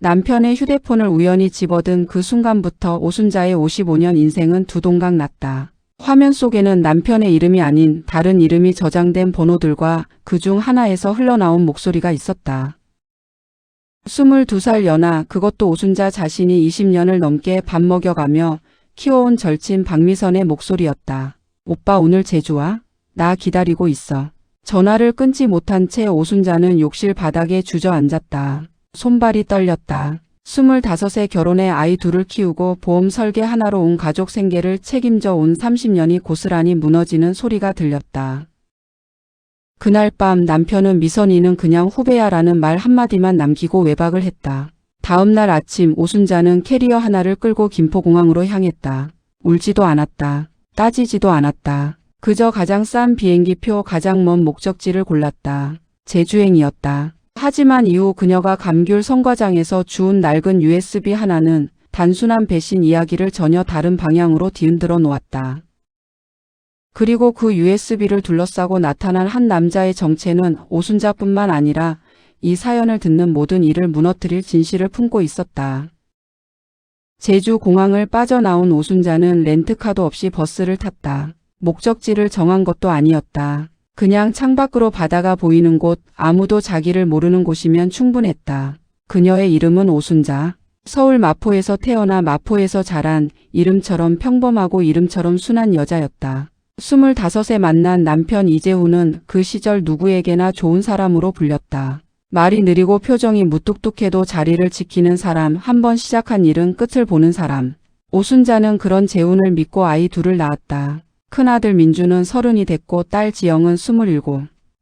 남편의 휴대폰을 우연히 집어든 그 순간부터 오순자의 55년 인생은 두동강 났다. 화면 속에는 남편의 이름이 아닌 다른 이름이 저장된 번호들과 그중 하나에서 흘러나온 목소리가 있었다. 22살 연하, 그것도 오순자 자신이 20년을 넘게 밥 먹여가며 키워온 절친 박미선의 목소리였다. 오빠 오늘 제주 와? 나 기다리고 있어. 전화를 끊지 못한 채 오순자는 욕실 바닥에 주저앉았다. 손발이 떨렸다. 25세 결혼해 아이 둘을 키우고 보험 설계 하나로 온 가족 생계를 책임져 온 30년이 고스란히 무너지는 소리가 들렸다. 그날 밤 남편은 미선이는 그냥 후배야라는 말 한마디만 남기고 외박을 했다. 다음 날 아침 오순자는 캐리어 하나를 끌고 김포공항으로 향했다. 울지도 않았다. 따지지도 않았다. 그저 가장 싼 비행기표, 가장 먼 목적지를 골랐다. 제주행이었다. 하지만 이후 그녀가 감귤 선과장에서 주운 낡은 USB 하나는 단순한 배신 이야기를 전혀 다른 방향으로 뒤흔들어 놓았다. 그리고 그 USB를 둘러싸고 나타난 한 남자의 정체는 오순자뿐만 아니라 이 사연을 듣는 모든 이를 무너뜨릴 진실을 품고 있었다. 제주 공항을 빠져나온 오순자는 렌트카도 없이 버스를 탔다. 목적지를 정한 것도 아니었다. 그냥 창밖으로 바다가 보이는 곳, 아무도 자기를 모르는 곳이면 충분했다. 그녀의 이름은 오순자. 서울 마포에서 태어나 마포에서 자란 이름처럼 평범하고 이름처럼 순한 여자였다. 25에 만난 남편 이재훈은 그 시절 누구에게나 좋은 사람으로 불렸다. 말이 느리고 표정이 무뚝뚝해도 자리를 지키는 사람, 한번 시작한 일은 끝을 보는 사람. 오순자는 그런 재훈을 믿고 아이 둘을 낳았다. 큰아들 민주는 30이 됐고 딸 지영은 27.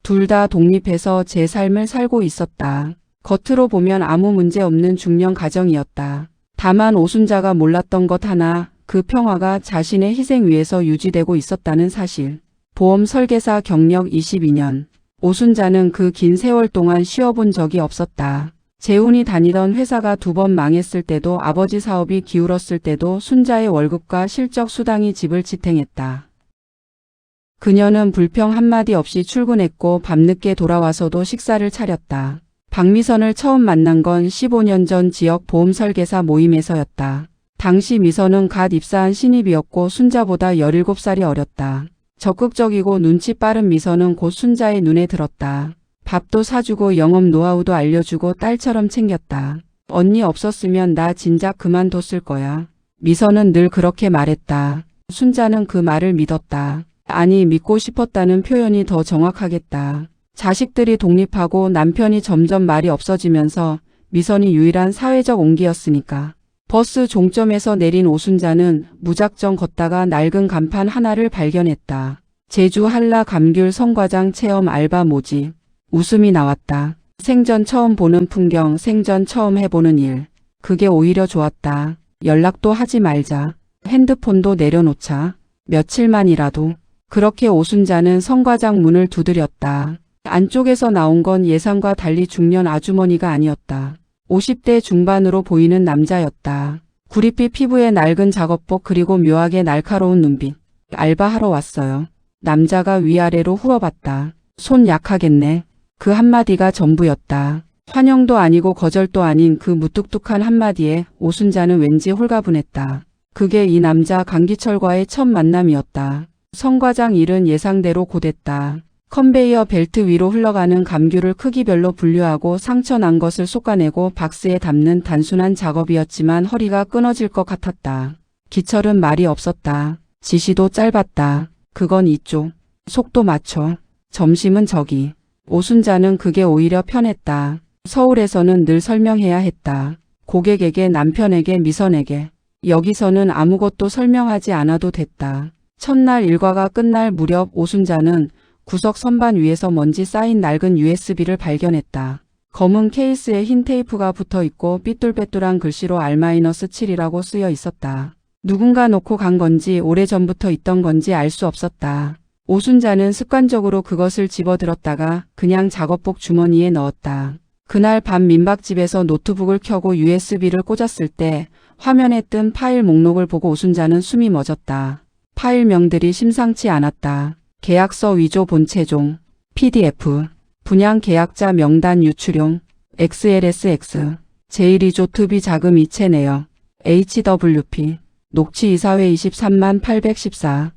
둘 다 독립해서 제 삶을 살고 있었다. 겉으로 보면 아무 문제 없는 중년 가정이었다. 다만 오순자가 몰랐던 것 하나, 그 평화가 자신의 희생 위에서 유지되고 있었다는 사실. 보험 설계사 경력 22년. 오순자는 그 긴 세월 동안 쉬어본 적이 없었다. 재훈이 다니던 회사가 2번 망했을 때도, 아버지 사업이 기울었을 때도 순자의 월급과 실적 수당이 집을 지탱했다. 그녀는 불평 한마디 없이 출근했고 밤늦게 돌아와서도 식사를 차렸다. 박미선을 처음 만난 건 15년 전 지역 보험 설계사 모임에서였다. 당시 미선은 갓 입사한 신입이었고 순자보다 17살이 어렸다. 적극적이고 눈치 빠른 미선은 곧 순자의 눈에 들었다. 밥도 사주고 영업 노하우도 알려주고 딸처럼 챙겼다. 언니 없었으면 나 진작 그만뒀을 거야. 미선은 늘 그렇게 말했다. 순자는 그 말을 믿었다. 아니, 믿고 싶었다는 표현이 더 정확하겠다. 자식들이 독립하고 남편이 점점 말이 없어지면서 미선이 유일한 사회적 온기였으니까. 버스 종점에서 내린 오순자는 무작정 걷다가 낡은 간판 하나를 발견했다. 제주 한라 감귤 선과장 체험 알바 모집. 웃음이 나왔다. 생전 처음 보는 풍경, 생전 처음 해보는 일. 그게 오히려 좋았다. 연락도 하지 말자. 핸드폰도 내려놓자. 며칠만이라도. 그렇게 오순자는 선과장 문을 두드렸다. 안쪽에서 나온 건 예상과 달리 중년 아주머니가 아니었다. 50대 중반으로 보이는 남자였다. 구릿빛 피부에 낡은 작업복 그리고 묘하게 날카로운 눈빛. 알바하러 왔어요. 남자가 위아래로 후어봤다. 손 약하겠네. 그 한마디가 전부였다. 환영도 아니고 거절도 아닌 그 무뚝뚝한 한마디에 오순자는 왠지 홀가분했다. 그게 이 남자 강기철과의 첫 만남이었다. 선과장 일은 예상대로 곧했다. 컨베이어 벨트 위로 흘러가는 감귤을 크기별로 분류하고 상처 난 것을 솎아내고 박스에 담는 단순한 작업이었지만 허리가 끊어질 것 같았다. 기철은 말이 없었다. 지시도 짧았다. 그건 이쪽. 속도 맞춰. 점심은 저기. 오순자는 그게 오히려 편했다. 서울에서는 늘 설명해야 했다. 고객에게, 남편에게, 미선에게. 여기서는 아무것도 설명하지 않아도 됐다. 첫날 일과가 끝날 무렵 오순자는 구석 선반 위에서 먼지 쌓인 낡은 USB를 발견했다. 검은 케이스에 흰 테이프가 붙어 있고 삐뚤빼뚤한 글씨로 R-7이라고 쓰여 있었다. 누군가 놓고 간 건지 오래전부터 있던 건지 알 수 없었다. 오순자는 습관적으로 그것을 집어들었다가 그냥 작업복 주머니에 넣었다. 그날 밤 민박집에서 노트북을 켜고 USB를 꽂았을 때 화면에 뜬 파일 목록을 보고 오순자는 숨이 멎었다. 파일명들이 심상치 않았다. 계약서 위조 본체종, PDF, 분양 계약자 명단 유출용, XLSX, 제1리조트비 자금 이체 내역. HWP. 녹취 이사회 23만 814.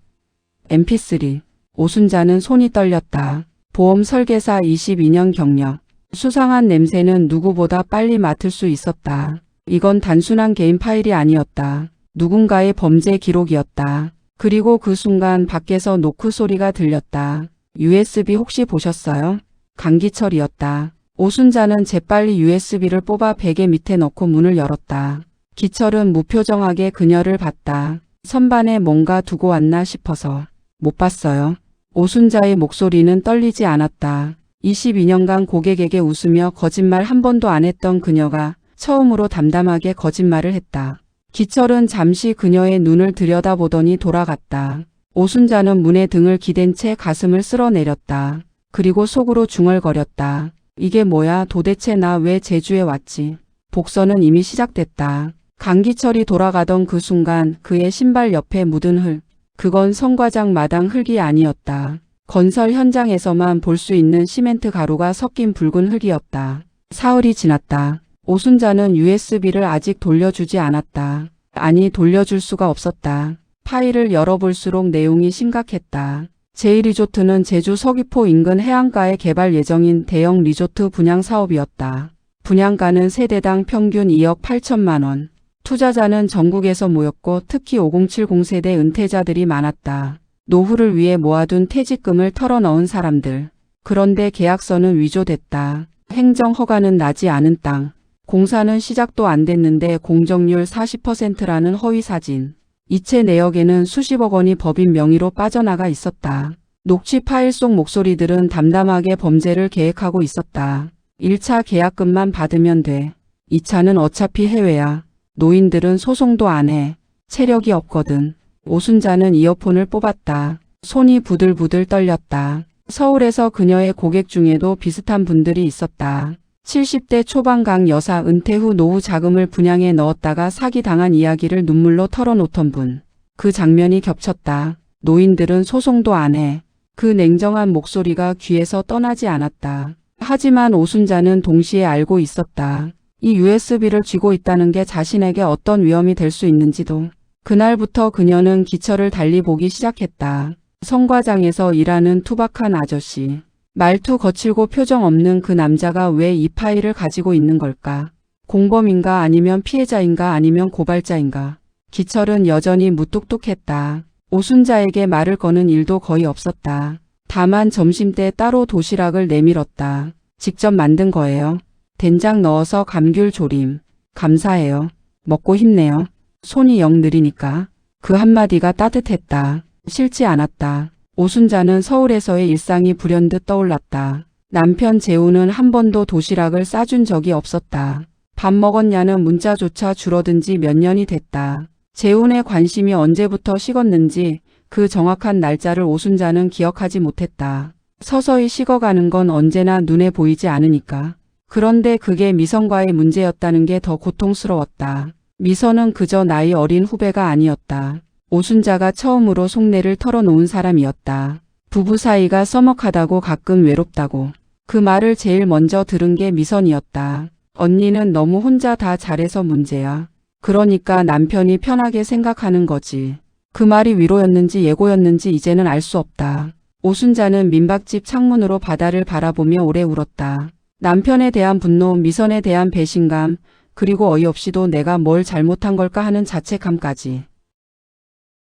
MP3. 오순자는 손이 떨렸다. 보험 설계사 22년 경력. 수상한 냄새는 누구보다 빨리 맡을 수 있었다. 이건 단순한 개인 파일이 아니었다. 누군가의 범죄 기록이었다. 그리고 그 순간 밖에서 노크 소리가 들렸다. USB 혹시 보셨어요? 강기철이었다. 오순자는 재빨리 USB를 뽑아 베개 밑에 넣고 문을 열었다. 기철은 무표정하게 그녀를 봤다. 선반에 뭔가 두고 왔나 싶어서. 못 봤어요. 오순자의 목소리는 떨리지 않았다. 22년간 고객에게 웃으며 거짓말 한 번도 안 했던 그녀가 처음으로 담담하게 거짓말을 했다. 기철은 잠시 그녀의 눈을 들여다보더니 돌아갔다. 오순자는 문에 등을 기댄 채 가슴을 쓸어내렸다. 그리고 속으로 중얼거렸다. 이게 뭐야, 도대체 나 왜 제주에 왔지? 복선은 이미 시작됐다. 강기철이 돌아가던 그 순간 그의 신발 옆에 묻은 흙. 그건 성과장 마당 흙이 아니었다. 건설 현장에서만 볼 수 있는 시멘트 가루가 섞인 붉은 흙이었다. 사흘이 지났다. 오순자는 USB를 아직 돌려주지 않았다. 아니, 돌려줄 수가 없었다. 파일을 열어볼수록 내용이 심각했다. 제1리조트는 제주 서귀포 인근 해안가에 개발 예정인 대형 리조트 분양 사업이었다. 분양가는 세대당 평균 2억 8천만 원. 투자자는 전국에서 모였고 특히 5070 세대 은퇴자들이 많았다. 노후를 위해 모아둔 퇴직금을 털어넣은 사람들. 그런데 계약서는 위조됐다. 행정허가는 나지 않은 땅. 공사는 시작도 안 됐는데 공정률 40%라는 허위사진. 이체 내역에는 수십억 원이 법인 명의로 빠져나가 있었다. 녹취 파일 속 목소리들은 담담하게 범죄를 계획하고 있었다. 1차 계약금만 받으면 돼. 2차는 어차피 해외야. 노인들은 소송도 안 해. 체력이 없거든. 오순자는 이어폰을 뽑았다. 손이 부들부들 떨렸다. 서울에서 그녀의 고객 중에도 비슷한 분들이 있었다. 70대 초반 강 여사 은퇴 후 노후 자금을 분양에 넣었다가 사기당한 이야기를 눈물로 털어놓던 분. 그 장면이 겹쳤다. 노인들은 소송도 안 해. 그 냉정한 목소리가 귀에서 떠나지 않았다. 하지만 오순자는 동시에 알고 있었다. 이 USB를 쥐고 있다는 게 자신에게 어떤 위험이 될 수 있는지도. 그날부터 그녀는 기철을 달리 보기 시작했다. 성과장에서 일하는 투박한 아저씨. 말투 거칠고 표정 없는 그 남자가 왜 이 파일을 가지고 있는 걸까? 공범인가 아니면 피해자인가 아니면 고발자인가? 기철은 여전히 무뚝뚝했다. 오순자에게 말을 거는 일도 거의 없었다. 다만 점심때 따로 도시락을 내밀었다. 직접 만든 거예요. 된장 넣어서 감귤 조림. 감사해요. 먹고 힘내요. 손이 영 느리니까. 그 한마디가 따뜻했다. 싫지 않았다. 오순자는 서울에서의 일상이 불현듯 떠올랐다. 남편 재우는 한 번도 도시락을 싸준 적이 없었다. 밥 먹었냐는 문자조차 줄어든 지 몇 년이 됐다. 재훈의 관심이 언제부터 식었는지 그 정확한 날짜를 오순자는 기억하지 못했다. 서서히 식어가는 건 언제나 눈에 보이지 않으니까. 그런데 그게 미선과의 문제였다는 게 더 고통스러웠다. 미선은 그저 나이 어린 후배가 아니었다. 오순자가 처음으로 속내를 털어놓은 사람이었다. 부부 사이가 서먹하다고 가끔 외롭다고. 그 말을 제일 먼저 들은 게 미선이었다. 언니는 너무 혼자 다 잘해서 문제야. 그러니까 남편이 편하게 생각하는 거지. 그 말이 위로였는지 예고였는지 이제는 알 수 없다. 오순자는 민박집 창문으로 바다를 바라보며 오래 울었다. 남편에 대한 분노, 미선에 대한 배신감, 그리고 어이없이도 내가 뭘 잘못한 걸까 하는 자책감까지.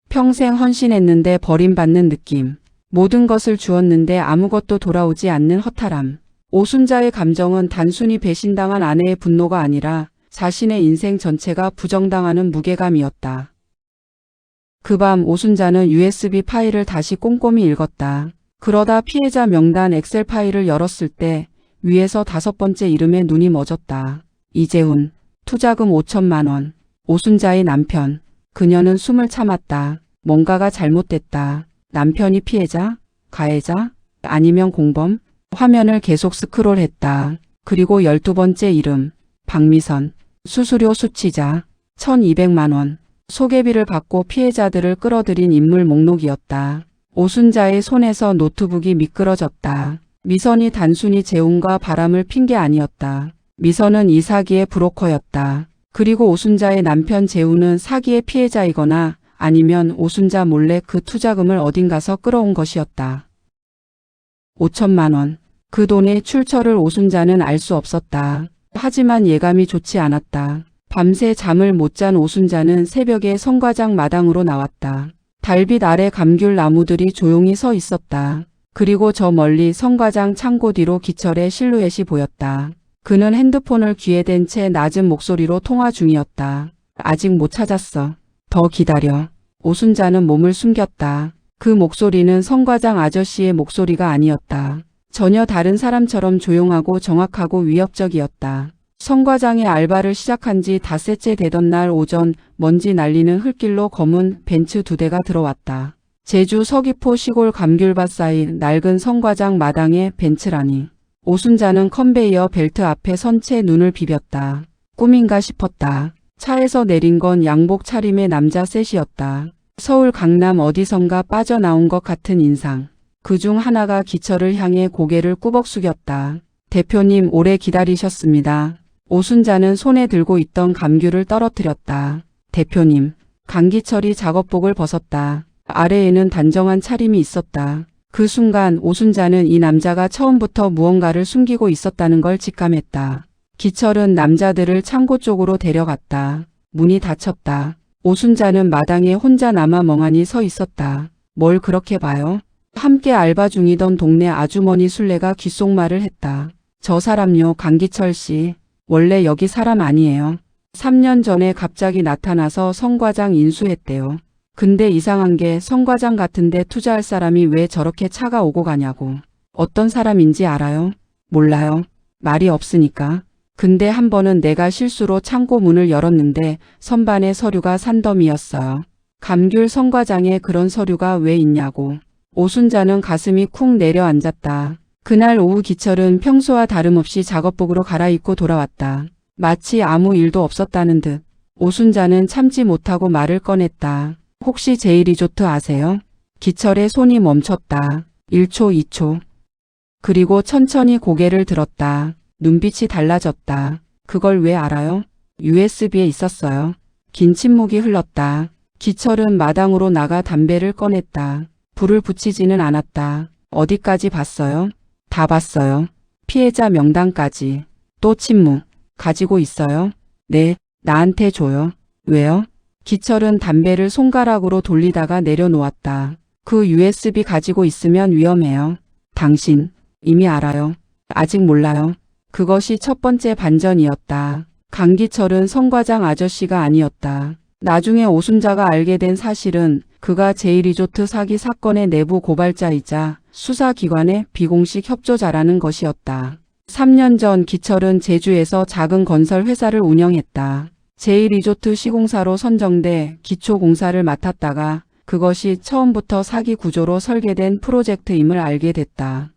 평생 헌신했는데 버림받는 느낌. 모든 것을 주었는데 아무것도 돌아오지 않는 허탈함. 오순자의 감정은 단순히 배신당한 아내의 분노가 아니라 자신의 인생 전체가 부정당하는 무게감이었다. 그 밤 오순자는 USB 파일을 다시 꼼꼼히 읽었다. 그러다 피해자 명단 엑셀 파일을 열었을 때 위에서 5번째 이름에 눈이 멎었다. 이재훈, 투자금 5천만 원. 오순자의 남편. 그녀는 숨을 참았다. 뭔가가 잘못됐다. 남편이 피해자? 가해자? 아니면 공범? 화면을 계속 스크롤했다. 그리고 12번째 이름. 박미선. 수수료 수취자. 1200만 원. 소개비를 받고 피해자들을 끌어들인 인물 목록이었다. 오순자의 손에서 노트북이 미끄러졌다. 미선이 단순히 재혼과 바람을 핀 게 아니었다. 미선은 이 사기의 브로커였다. 그리고 오순자의 남편 재우는 사기의 피해자이거나 아니면 오순자 몰래 그 투자금을 어딘가서 끌어온 것이었다. 5천만 원. 그 돈의 출처를 오순자는 알 수 없었다. 하지만 예감이 좋지 않았다. 밤새 잠을 못 잔 오순자는 새벽에 성과장 마당으로 나왔다. 달빛 아래 감귤 나무들이 조용히 서 있었다. 그리고 저 멀리 성과장 창고 뒤로 기철의 실루엣이 보였다. 그는 핸드폰을 귀에 댄 채 낮은 목소리로 통화 중이었다. 아직 못 찾았어. 더 기다려. 오순자는 몸을 숨겼다. 그 목소리는 성과장 아저씨의 목소리가 아니었다. 전혀 다른 사람처럼 조용하고 정확하고 위협적이었다. 성과장의 알바를 시작한 지 닷새째 되던 날 오전 먼지 날리는 흙길로 검은 벤츠 2대가 들어왔다. 제주 서귀포 시골 감귤밭 사이 낡은 성과장 마당에 벤츠라니. 오순자는 컨베이어 벨트 앞에 선 채 눈을 비볐다. 꿈인가 싶었다. 차에서 내린 건 양복 차림의 남자 셋이었다. 서울 강남 어디선가 빠져나온 것 같은 인상. 그중 하나가 기철을 향해 고개를 꾸벅 숙였다. 대표님 오래 기다리셨습니다. 오순자는 손에 들고 있던 감귤을 떨어뜨렸다. 대표님. 강기철이 작업복을 벗었다. 아래에는 단정한 차림이 있었다. 그 순간 오순자는 이 남자가 처음부터 무언가를 숨기고 있었다는 걸 직감했다. 기철은 남자들을 창고 쪽으로 데려갔다. 문이 닫혔다. 오순자는 마당에 혼자 남아 멍하니 서 있었다. 뭘 그렇게 봐요? 함께 알바 중이던 동네 아주머니 순례가 귓속말을 했다. 저 사람요, 강기철 씨. 원래 여기 사람 아니에요. 3년 전에 갑자기 나타나서 성과장 인수했대요. 근데 이상한 게 성과장 같은데 투자할 사람이 왜 저렇게 차가 오고 가냐고. 어떤 사람인지 알아요? 몰라요. 말이 없으니까. 근데 한 번은 내가 실수로 창고 문을 열었는데 선반에 서류가 산더미였어요. 감귤 성과장에 그런 서류가 왜 있냐고. 오순자는 가슴이 쿵 내려앉았다. 그날 오후 기철은 평소와 다름없이 작업복으로 갈아입고 돌아왔다. 마치 아무 일도 없었다는 듯. 오순자는 참지 못하고 말을 꺼냈다. 혹시 제이리조트 아세요? 기철의 손이 멈췄다. 1초, 2초. 그리고 천천히 고개를 들었다. 눈빛이 달라졌다. 그걸 왜 알아요? USB에 있었어요. 긴 침묵이 흘렀다. 기철은 마당으로 나가 담배를 꺼냈다. 불을 붙이지는 않았다. 어디까지 봤어요? 다 봤어요. 피해자 명단까지. 또 침묵. 가지고 있어요? 네, 나한테 줘요. 왜요? 기철은 담배를 손가락으로 돌리다가 내려놓았다. 그 USB 가지고 있으면 위험해요. 당신, 이미 알아요. 아직 몰라요. 그것이 첫 번째 반전이었다. 강기철은 성과장 아저씨가 아니었다. 나중에 오순자가 알게 된 사실은 그가 제이리조트 사기 사건의 내부 고발자이자 수사기관의 비공식 협조자라는 것이었다. 3년 전 기철은 제주에서 작은 건설 회사를 운영했다. 제이리조트 시공사로 선정돼 기초공사를 맡았다가 그것이 처음부터 사기 구조로 설계된 프로젝트임을 알게 됐다.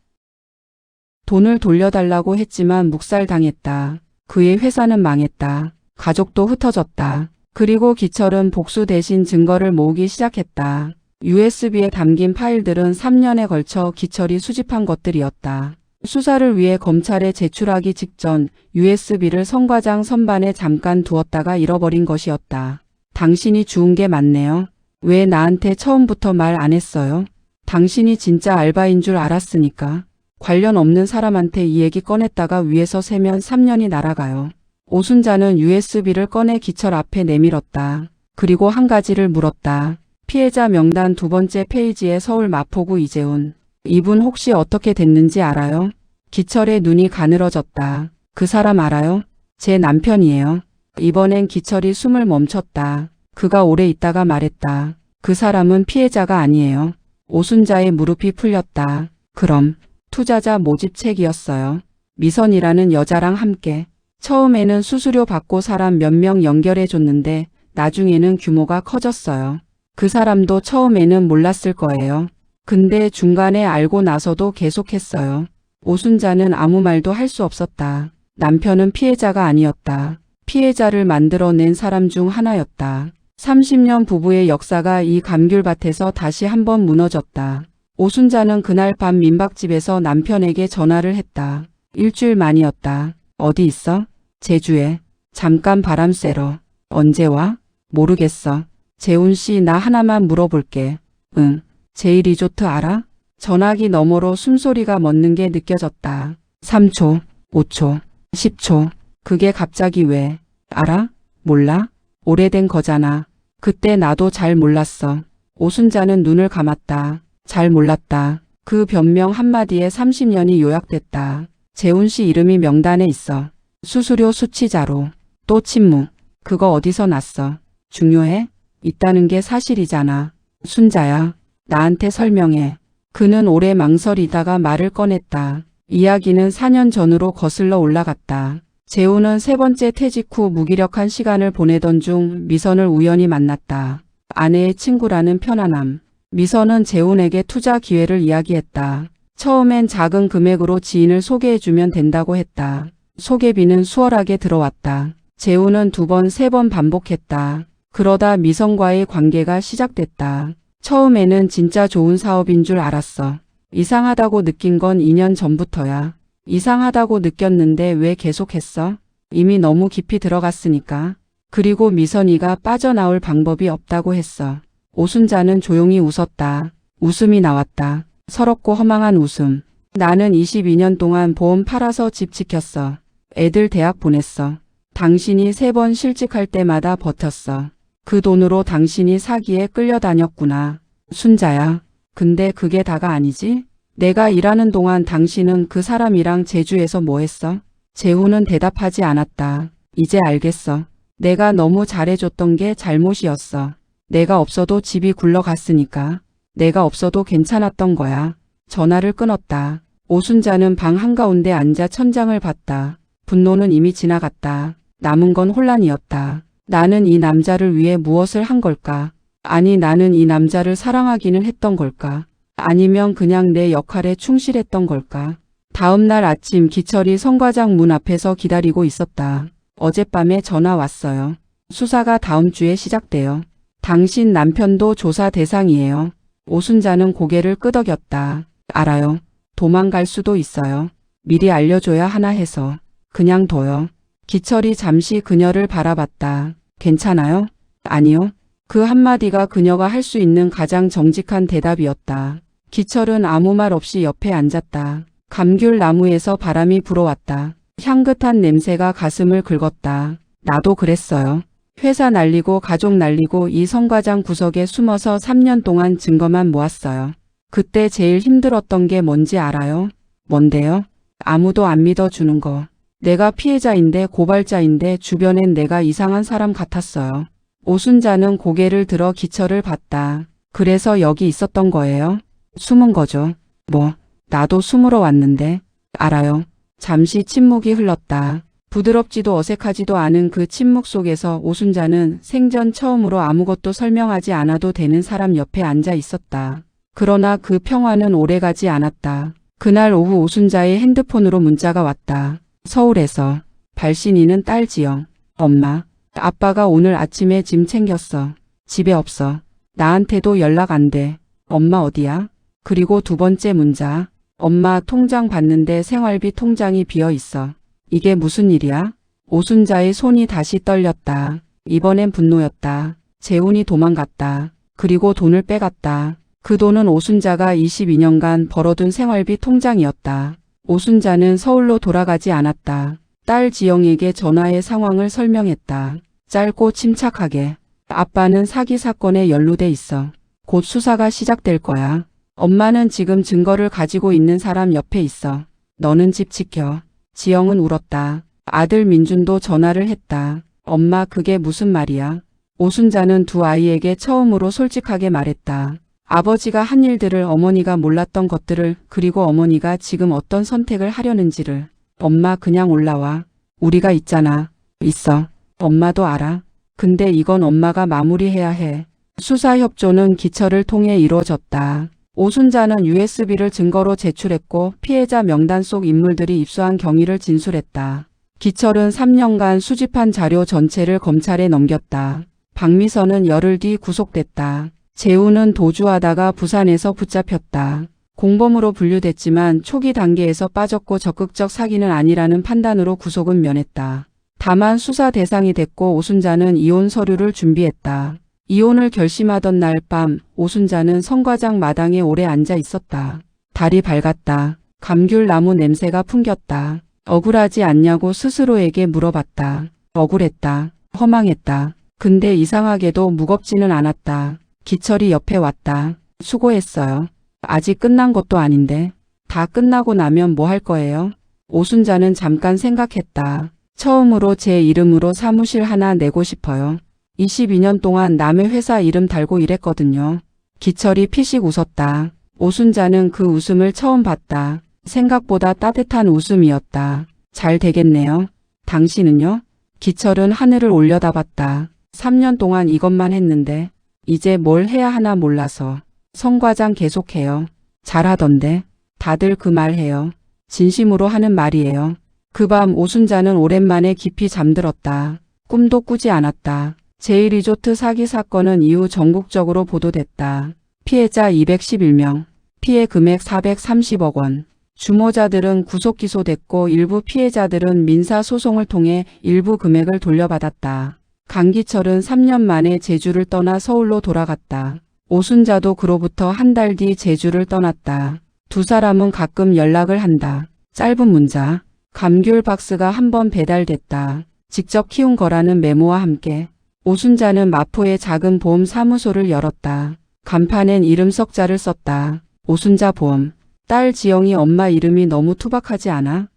돈을 돌려달라고 했지만 묵살당했다. 그의 회사는 망했다. 가족도 흩어졌다. 그리고 기철은 복수 대신 증거를 모으기 시작했다. USB에 담긴 파일들은 3년에 걸쳐 기철이 수집한 것들이었다. 수사를 위해 검찰에 제출하기 직전 USB를 성과장 선반에 잠깐 두었다가 잃어버린 것이었다. 당신이 주운 게 맞네요. 왜 나한테 처음부터 말 안 했어요? 당신이 진짜 알바인 줄 알았으니까. 관련 없는 사람한테 이 얘기 꺼냈다가 위에서 세면 3년이 날아가요. 오순자는 USB를 꺼내 기철 앞에 내밀었다. 그리고 한 가지를 물었다. 피해자 명단 2번째 페이지에 서울 마포구 이재훈. 이분 혹시 어떻게 됐는지 알아요? 기철의 눈이 가늘어졌다. 그 사람 알아요? 제 남편이에요. 이번엔 기철이 숨을 멈췄다. 그가 오래 있다가 말했다. 그 사람은 피해자가 아니에요. 오순자의 무릎이 풀렸다. 그럼 투자자 모집책이었어요. 미선이라는 여자랑 함께. 처음에는 수수료 받고 사람 몇 명 연결해줬는데 나중에는 규모가 커졌어요. 그 사람도 처음에는 몰랐을 거예요. 근데 중간에 알고 나서도 계속했어요. 오순자는 아무 말도 할 수 없었다. 남편은 피해자가 아니었다. 피해자를 만들어낸 사람 중 하나였다. 30년 부부의 역사가 이 감귤밭에서 다시 한번 무너졌다. 오순자는 그날 밤 민박집에서 남편에게 전화를 했다. 일주일 만이었다. 어디 있어? 제주에. 잠깐 바람 쐬러. 언제 와? 모르겠어. 재훈 씨, 나 하나만 물어볼게. 응. 제이리조트 알아? 전화기 너머로 숨소리가 멎는 게 느껴졌다. 3초, 5초, 10초. 그게 갑자기 왜? 알아? 몰라? 오래된 거잖아. 그때 나도 잘 몰랐어. 오순자는 눈을 감았다. 잘 몰랐다. 그 변명 한마디에 30년이 요약됐다. 재훈 씨 이름이 명단에 있어. 수수료 수치자로. 또 침묵. 그거 어디서 났어? 중요해? 있다는 게 사실이잖아. 순자야. 나한테 설명해. 그는 오래 망설이다가 말을 꺼냈다. 이야기는 4년 전으로 거슬러 올라갔다. 재훈은 세 번째 퇴직 후 무기력한 시간을 보내던 중 미선을 우연히 만났다. 아내의 친구라는 편안함. 미선은 재훈에게 투자 기회를 이야기했다. 처음엔 작은 금액으로 지인을 소개해주면 된다고 했다. 소개비는 수월하게 들어왔다. 재훈은 2번, 3번 반복했다. 그러다 미선과의 관계가 시작됐다. 처음에는 진짜 좋은 사업인 줄 알았어. 이상하다고 느낀 건 2년 전부터야. 이상하다고 느꼈는데 왜 계속했어? 이미 너무 깊이 들어갔으니까. 그리고 미선이가 빠져나올 방법이 없다고 했어. 오순자는 조용히 웃었다. 웃음이 나왔다. 서럽고 허망한 웃음. 나는 22년 동안 보험 팔아서 집 지켰어. 애들 대학 보냈어. 당신이 3번 실직할 때마다 버텼어. 그 돈으로 당신이 사기에 끌려다녔구나. 순자야. 근데 그게 다가 아니지? 내가 일하는 동안 당신은 그 사람이랑 제주에서 뭐 했어? 재훈은 대답하지 않았다. 이제 알겠어. 내가 너무 잘해줬던 게 잘못이었어. 내가 없어도 집이 굴러갔으니까. 내가 없어도 괜찮았던 거야. 전화를 끊었다. 오순자는 방 한가운데 앉아 천장을 봤다. 분노는 이미 지나갔다. 남은 건 혼란이었다. 나는 이 남자를 위해 무엇을 한 걸까? 아니, 나는 이 남자를 사랑하기는 했던 걸까? 아니면 그냥 내 역할에 충실했던 걸까? 다음 날 아침 기철이 성과장 문 앞에서 기다리고 있었다. 어젯밤에 전화 왔어요. 수사가 다음 주에 시작돼요. 당신 남편도 조사 대상이에요. 오순자는 고개를 끄덕였다. 알아요. 도망갈 수도 있어요. 미리 알려줘야 하나 해서. 그냥 둬요. 기철이 잠시 그녀를 바라봤다. 괜찮아요? 아니요. 그 한마디가 그녀가 할 수 있는 가장 정직한 대답이었다. 기철은 아무 말 없이 옆에 앉았다. 감귤 나무에서 바람이 불어왔다. 향긋한 냄새가 가슴을 긁었다. 나도 그랬어요. 회사 날리고 가족 날리고 이 성과장 구석에 숨어서 3년 동안 증거만 모았어요. 그때 제일 힘들었던 게 뭔지 알아요? 뭔데요? 아무도 안 믿어주는 거. 내가 피해자인데 고발자인데 주변엔 내가 이상한 사람 같았어요. 오순자는 고개를 들어 기철을 봤다. 그래서 여기 있었던 거예요? 숨은 거죠. 뭐, 나도 숨으러 왔는데. 알아요. 잠시 침묵이 흘렀다. 부드럽지도 어색하지도 않은 그 침묵 속에서 오순자는 생전 처음으로 아무것도 설명하지 않아도 되는 사람 옆에 앉아 있었다. 그러나 그 평화는 오래가지 않았다. 그날 오후 오순자의 핸드폰으로 문자가 왔다. 서울에서. 발신이는 딸 지영. 엄마. 아빠가 오늘 아침에 짐 챙겼어. 집에 없어. 나한테도 연락 안 돼. 엄마 어디야? 그리고 2번째 문자. 엄마 통장 봤는데 생활비 통장이 비어 있어. 이게 무슨 일이야? 오순자의 손이 다시 떨렸다. 이번엔 분노였다. 재훈이 도망갔다. 그리고 돈을 빼갔다. 그 돈은 오순자가 22년간 벌어둔 생활비 통장이었다. 오순자는 서울로 돌아가지 않았다. 딸 지영에게 전화해 상황을 설명했다. 짧고 침착하게. 아빠는 사기 사건에 연루돼 있어. 곧 수사가 시작될 거야. 엄마는 지금 증거를 가지고 있는 사람 옆에 있어. 너는 집 지켜. 지영은 울었다. 아들 민준도 전화를 했다. 엄마 그게 무슨 말이야? 오순자는 2 아이에게 처음으로 솔직하게 말했다. 아버지가 한 일들을, 어머니가 몰랐던 것들을, 그리고 어머니가 지금 어떤 선택을 하려는지를. 엄마 그냥 올라와. 우리가 있잖아. 있어. 엄마도 알아. 근데 이건 엄마가 마무리해야 해. 수사 협조는 기철을 통해 이루어졌다. 오순자는 USB를 증거로 제출했고 피해자 명단 속 인물들이 입수한 경위를 진술했다. 기철은 3년간 수집한 자료 전체를 검찰에 넘겼다. 박미선은 열흘 뒤 구속됐다. 재훈은 도주하다가 부산에서 붙잡혔다. 공범으로 분류됐지만 초기 단계에서 빠졌고 적극적 사기는 아니라는 판단으로 구속은 면했다. 다만 수사 대상이 됐고 오순자는 이혼 서류를 준비했다. 이혼을 결심하던 날 밤 오순자는 성과장 마당에 오래 앉아 있었다. 달이 밝았다. 감귤나무 냄새가 풍겼다. 억울하지 않냐고 스스로에게 물어봤다. 억울했다. 허망했다. 근데 이상하게도 무겁지는 않았다. 기철이 옆에 왔다. 수고했어요. 아직 끝난 것도 아닌데. 다 끝나고 나면 뭐 할 거예요? 오순자는 잠깐 생각했다. 처음으로 제 이름으로 사무실 하나 내고 싶어요. 22년 동안 남의 회사 이름 달고 일했거든요. 기철이 피식 웃었다. 오순자는 그 웃음을 처음 봤다. 생각보다 따뜻한 웃음이었다. 잘 되겠네요. 당신은요? 기철은 하늘을 올려다봤다. 3년 동안 이것만 했는데 이제 뭘 해야 하나 몰라서. 성과장 계속해요. 잘하던데. 다들 그 말 해요. 진심으로 하는 말이에요. 그 밤 오순자는 오랜만에 깊이 잠들었다. 꿈도 꾸지 않았다. 제1리조트 사기 사건은 이후 전국적으로 보도됐다. 피해자 211명, 피해 금액 430억 원. 주모자들은 구속 기소됐고 일부 피해자들은 민사소송을 통해 일부 금액을 돌려받았다. 강기철은 3년 만에 제주를 떠나 서울로 돌아갔다. 오순자도 그로부터 한 달 뒤 제주를 떠났다. 두 사람은 가끔 연락을 한다. 짧은 문자. 감귤 박스가 한 번 배달됐다. 직접 키운 거라는 메모와 함께. 오순자는 마포의 작은 보험 사무소를 열었다. 간판엔 이름 석자를 썼다. 오순자 보험. 딸 지영이 엄마 이름이 너무 투박하지 않아?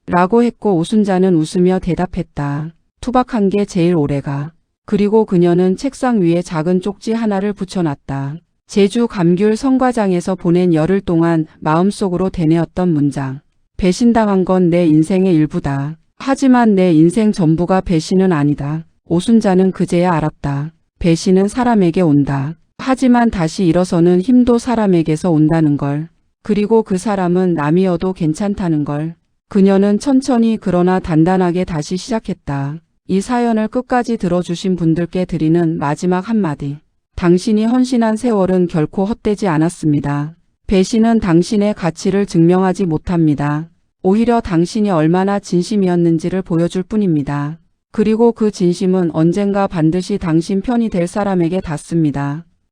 라고 했고 오순자는 웃으며 대답했다. 투박한 게 제일 오래가. 그리고 그녀는 책상 위에 작은 쪽지 하나를 붙여놨다. 제주 감귤 성과장에서 보낸 열흘 동안 마음속으로 되뇌었던 문장. 배신당한 건 내 인생의 일부다. 하지만 내 인생 전부가 배신은 아니다. 오순자는 그제야 알았다. 배신은 사람에게 온다. 하지만 다시 일어서는 힘도 사람에게서 온다는 걸. 그리고 그 사람은 남이어도 괜찮다는 걸. 그녀는 천천히 그러나 단단하게 다시 시작했다. 이 사연을 끝까지 들어주신 분들께 드리는 마지막 한마디. 당신이 헌신한 세월은 결코 헛되지 않았습니다. 배신은 당신의 가치를 증명하지 못합니다. 오히려 당신이 얼마나 진심이었는지를 보여줄 뿐입니다. 그리고 그 진심은 언젠가 반드시 당신 편이 될 사람에게 닿습니다.